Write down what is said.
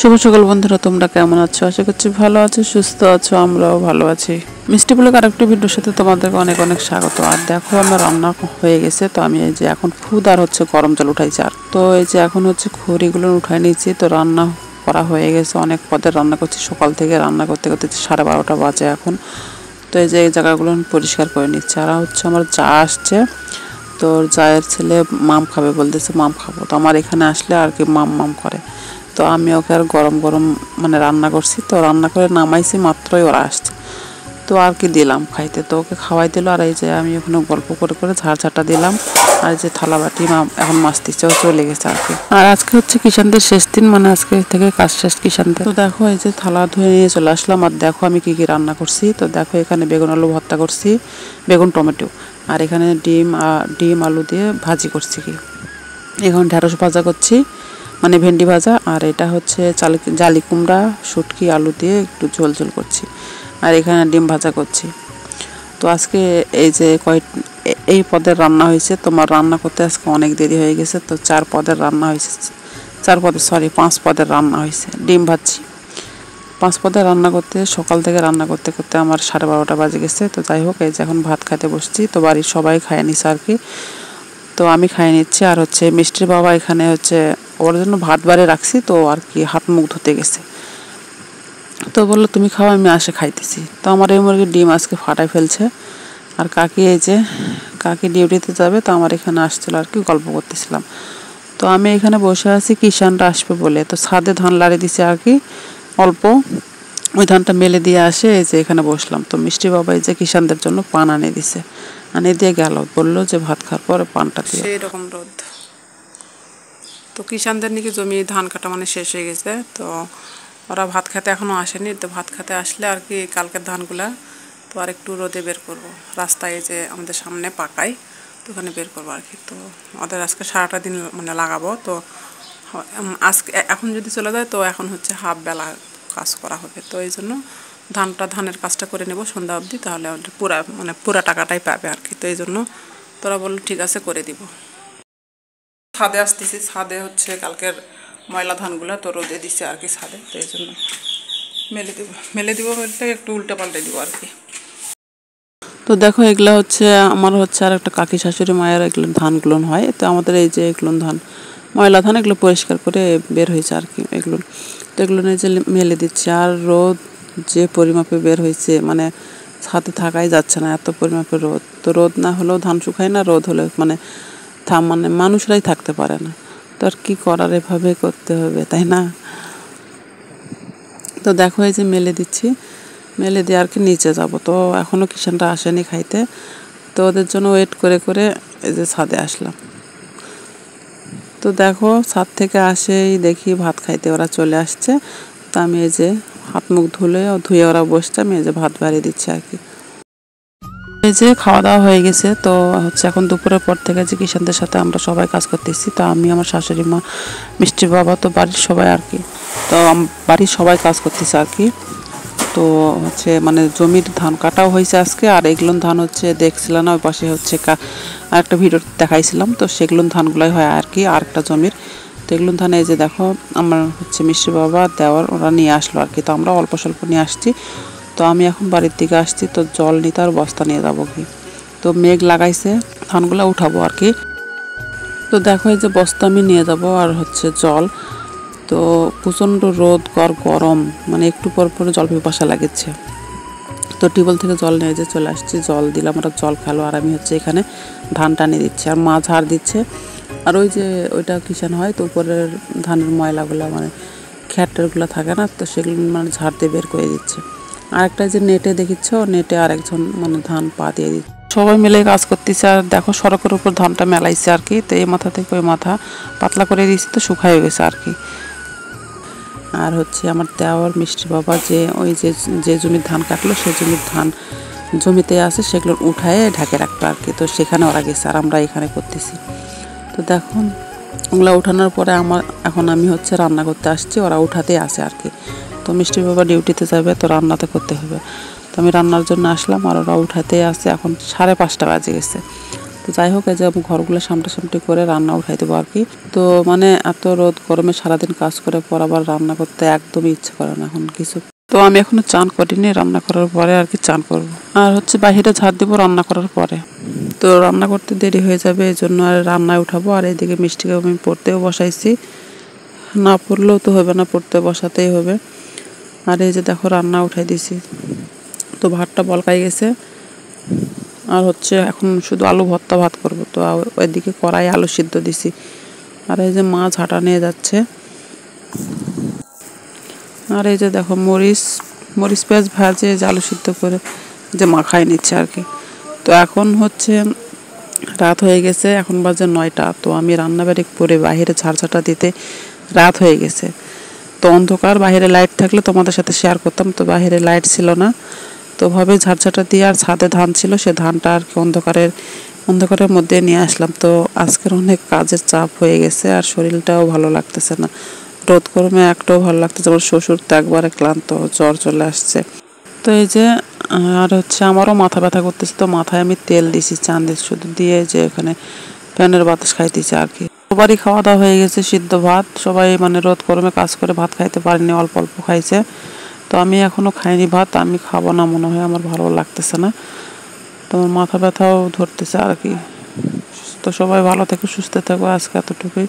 শুভ সকাল বন্ধুরা, তোমরা কেমন আছো? আশা করছি ভালো আছো, সুস্থ আছো। আমরাও ভালো আছি। মিষ্টি ব্লগ আরেকটা ভিডিওর সাথে তোমাদেরকে অনেক অনেক স্বাগত। আর দেখো আমার রান্না হয়ে গেছে। তো আমি এই যে এখন খুদ আর হচ্ছে গরম জল উঠাইছি। আর তো এই যে এখন হচ্ছে খড়িগুলো উঠাই নিয়েছি। তো রান্না করা হয়ে গেছে, অনেক পদের রান্না করছি। সকাল থেকে রান্না করতে করতে 12:30 বাজে এখন। তো এই যে এই জায়গাগুলো পরিষ্কার করে নিচ্ছি। আর হচ্ছে আমার চা আসছে, তো জায়ের ছেলে মাম খাবে বলতেছে, মাম খাবো। তো আমার এখানে আসলে আর কি মাম মাম করে। তো আমি ওকে আর গরম গরম মানে রান্না করছি। তো রান্না করে নামাইছি, মাত্রই ওরা আসছে। তো আর কি দিলাম খাইতে, তো ওকে খাওয়াই দিল। আর এই যে আমি ওখানে গল্প করে করে ঝাড়টা দিলাম। আর যে থালা বাটি এখন মাছতিছেও চলে গেছে আর কি। আর আজকে হচ্ছে কিষানদের শেষ দিন, মানে আজকে থেকে কাজ শেষ কিষানদের। তো দেখো এই যে থালা ধুয়ে নিয়ে চলে আসলাম। আর দেখো আমি কি কি রান্না করছি। তো দেখো এখানে বেগুন আলু ভর্তা করছি, বেগুন টমেটো। আর এখানে ডিম আলু দিয়ে ভাজি করছি। কি এখন ঢেঁড়স ভাজা করছি, মানে ভেন্ডি ভাজা। আর এটা হচ্ছে জালি কুমড়া শুটকি আলু দিয়ে একটু ঝোল ঝোল করছি। আর এখানে ডিম ভাজা করছি। তো আজকে এই যে এই পদের রান্না হয়েছে। তোমার রান্না করতে আজকে অনেক দেরি হয়ে গেছে। তো 4 পদের রান্না হয়েছে, 5 পদের রান্না হয়েছে। ডিম ভাজছি 5 পদের রান্না করতে, সকাল থেকে রান্না করতে করতে আমার 12:30 বাজে গেছে। তো যাই হোক, এই যে এখন ভাত খাইতে বসছি। তো বাড়ির সবাই খায় নিছে আর কি। তো আমি খাই নিচ্ছি। আর হচ্ছে মিষ্টির বাবা এখানে হচ্ছে ওর জন্য ভাত বাড়ি রাখছি। তো আর কি হাত মুখ ধুতে গেছে। তো বললো তুমি খাও, আমি আসে খাইতেছি। তো আমার এই মুরগির ডিম আজকে ফাটাই ফেলছে। আর কাকি এই যে কাকি ডিউটিতে যাবে। তো আমার এখানে আসছিল আর কি, গল্প করতেছিলাম। তো আমি এখানে বসে আছি কিষানরা আসবে বলে। তো ছাদে ধান লাড়ি দিছে আর কি অল্প, ওই ধানটা মেলে দিয়ে আসে এই যে এখানে বসলাম। তো মিষ্টি বাবা এই যে কিষানদের জন্য পান আনে দিছে, আনে দিয়ে গেল, বললো যে ভাত খাওয়ার পরে পানটা দিয়ে। সেই রকম রোদ। তো কিষানদের নাকি জমি ধান কাটা মানে শেষ হয়ে গেছে। তো ওরা ভাত খেতে এখনও আসেনি। তো ভাত খেতে আসলে আর কি কালকের ধানগুলা তো আর একটু রোদে বের করবো। রাস্তায় যে আমাদের সামনে পাকায়, তো ওখানে বের করবো আর কি। তো ওদের আজকে সারাটা দিন মানে লাগাবো। তো আজকে এখন যদি চলে যায় তো এখন হচ্ছে হাফ বেলা কাজ করা হবে। তো এই জন্য ধানের কাজটা করে নেব সন্ধ্যা অবধি, তাহলে পুরা টাকাটাই পাবে আর কি। তো এই জন্য তোরা বললো ঠিক আছে করে দিব। ছাদে আসতেছি, ছাদে হচ্ছে কালকের ময়লা ধানগুলো তো রোদে দিচ্ছে আর কি ছাদে। তো এই জন্য মেলে দিব বলতে একটু উল্টে পাল্টে দিব আর কি। তো দেখো এগুলো হচ্ছে আমার হচ্ছে আর একটা কাকি শাশুড়ি মায়ের এগুলো ধানগুলো হয়। তো আমাদের এই যে এগুলো ধান ময়লা ধান, এগুলো পরিষ্কার করে বের হয়েছে আর কি এগুলো। তো এগুলো নিয়ে যে মেলে দিচ্ছে। আর রোদ যে পরিমাপে বের হয়েছে, মানে ছাদে থাকাই যাচ্ছে না, এত পরিমাপে রোদ। তো রোদ না হলেও ধান শুকায় না, রোদ হলে মানে মানুষরাই থাকতে পারে না। তো আর কি করার, এভাবে করতে হবে তাই না। তো দেখো এই যে মেলে দিচ্ছি, মেলে দিয়ে আর কি নিচে যাব। তো এখনও কিষানরা আসেনি খাইতে। তো ওদের জন্য ওয়েট করে করে এই যে ছাদে আসলাম। তো দেখো ছাদ থেকে আসেই দেখি ভাত খাইতে ওরা চলে আসছে। তো আমি এই যে হাত মুখ ধুয়ে ওরা বসছে, আমি এই যে ভাত বাড়িয়ে দিচ্ছি আর কি। এই যে খাওয়া দাওয়া হয়ে গেছে। তো হচ্ছে এখন দুপুরের পর থেকে যে কিষানদের সাথে আমরা সবাই কাজ করতেছি। তো আমি, আমার শাশুড়ি মা, মিষ্টির বাবা, তো বাড়ির সবাই আর কি। তো বাড়ির সবাই কাজ করতেছে আর কি। তো হচ্ছে মানে জমির ধান কাটাও হয়েছে আজকে। আর এগুলো ধান হচ্ছে দেখছিলাম না, ওই পাশে হচ্ছে আরেকটা ভিডিও দেখাইছিলাম। তো সেগুলো ধানগুলোই হয় আর কি, আরেকটা জমির। তো এগুলো ধান এই যে দেখো আমার হচ্ছে মিষ্টি বাবা, দেওয়ার ওরা নিয়ে আসলো আর কি। তো আমরা অল্প স্বল্প নিয়ে আসছি। তো আমি এখন বাড়ির দিকে আসছি। তো জল নিতে আর বস্তা নিয়ে যাবো কি। তো মেঘ লাগাইছে, ধানগুলো উঠাবো আর কি। তো দেখো এই যে বস্তা আমি নিয়ে যাব আর হচ্ছে জল। তো প্রচণ্ড রোদ আর গরম, মানে একটু পর পরে জল পিপাসা লাগছে। তো টিউবওয়েল থেকে জল নিয়ে যে চলে আসছি, জল দিলাম, ওরা জল খালো। আর আমি হচ্ছে এখানে ধান টানিয়ে দিচ্ছি, আর মা ঝাড় দিচ্ছে। আর ওই যে ওইটা কিষান হয়, তো উপরের ধানের ময়লাগুলো মানে খ্যাটেরগুলো থাকে না, তো সেগুলো মানে ঝাড় দিয়ে বের করে দিচ্ছে। আর একটা যে নেটে দেখিচ্ছ, নেটে আরেকজন মানে ধান পা দিয়ে দিচ্ছে। সবাই মিলে কাজ করতেছে। আর দেখো সড়কের উপর ধানটা মেলাইছে আর কি। তো এই মাথা থেকে ওই মাথা পাতলা করে দিয়েছি, তো শুকায় গেছে আর কি। আর হচ্ছে আমার দেওয়ার মিষ্টি বাবা যে ওই যে জমির ধান কাটলো, সেই জমির ধান জমিতে আছে, সেগুলো উঠায় ঢাকে রাখতো আর কি। তো সেখানে ওরা গেছে, আর আমরা এখানে করতেছি। তো দেখুন ওগুলো উঠানোর পরে এখন আমি হচ্ছে রান্না করতে আসছি, ওরা উঠাতে আসে আর কি। তো মিষ্টি বাবা ডিউটিতে যাবে, তো রান্নাতে করতে হবে। তো আমি রান্নার জন্য আসলাম, আর ওরা উঠাতে আসে। এখন 5:30 বাজে গেছে। তো যাই হোক, এই যে ঘরগুলো সামটাসামটি করে রান্না উঠাই দেবো আর কি। তো মানে এত রোদ গরমে সারাদিন কাজ করে পর আবার রান্না করতে একদমই ইচ্ছে করে না এখন কিছু। তো আমি এখনো চান করিনি, রান্না করার পরে আর কি চান করব। আর হচ্ছে বাহিরে ঝাড় দিব রান্না করার পরে। তো রান্না করতে দেরি হয়ে যাবে, এই জন্য আর রান্নায় উঠাবো। আর এইদিকে মিষ্টিকে আমি পড়তেও বসাইছি, না পড়লেও তো হবে না, পড়তে বসাতেই হবে। আর এই যে দেখো রান্না উঠাই দিছি, তো ভাতটা বলকাই গেছে। আর হচ্ছে এখন শুধু আলু ভর্তা ভাত করব। তো ওইদিকে কড়াই আলু সিদ্ধ দিছি। আর এই যে মা ঝাঁটা নিয়ে যাচ্ছে। আর এই যে দেখো মরিচ পেঁয়াজ ভাজে যে আলু সিদ্ধ করে যে মাখাই নিচ্ছে আর কি। তো এখন হচ্ছে রাত হয়ে গেছে, এখন বাজে 9টা। তো আমি রান্নাবাড়ি করে বাইরে ঝাড়ঝাঁটা দিতে রাত হয়ে গেছে। তো অন্ধকার, বাইরে লাইট থাকলে তোমাদের সাথে শেয়ার করতাম, তো বাইরে লাইট ছিল না। তো ভাবে ঝাড়ঝাঁটা দিয়ে, আর ছাদে ধান ছিল, সে ধানটা আর কি অন্ধকারের মধ্যে নিয়ে আসলাম। তো আজকের অনেক কাজের চাপ হয়ে গেছে, আর শরীরটাও ভালো লাগতেছে না, রোদ গরমে একটাও ভালো লাগতেছে। আমার শ্বশুর তো একবারে ক্লান্ত, জ্বর চলে আসছে। তো এই যে আর হচ্ছে আমারও মাথা ব্যথা করতেছে, তো মাথায় আমি তেল দিছি, চান্দির শুধু দিয়ে যে এখানে ফ্যানের বাতাস খাইতেছি আর কি। সবারই খাওয়া দাওয়া হয়ে গেছে, সিদ্ধ ভাত। সবাই মানে রোদ গরমে কাজ করে ভাত খাইতে পারেনি, অল্প অল্প খাইছে। তো আমি এখনো খাইনি ভাত, আমি খাবো না মনে হয়, আমার ভালো লাগতেছে না। তোমার মাথা ব্যথাও ধরতেছে আর কি। তো সবাই ভালো থেকো, সুস্থ থেকো, আজকে এতটুকুই।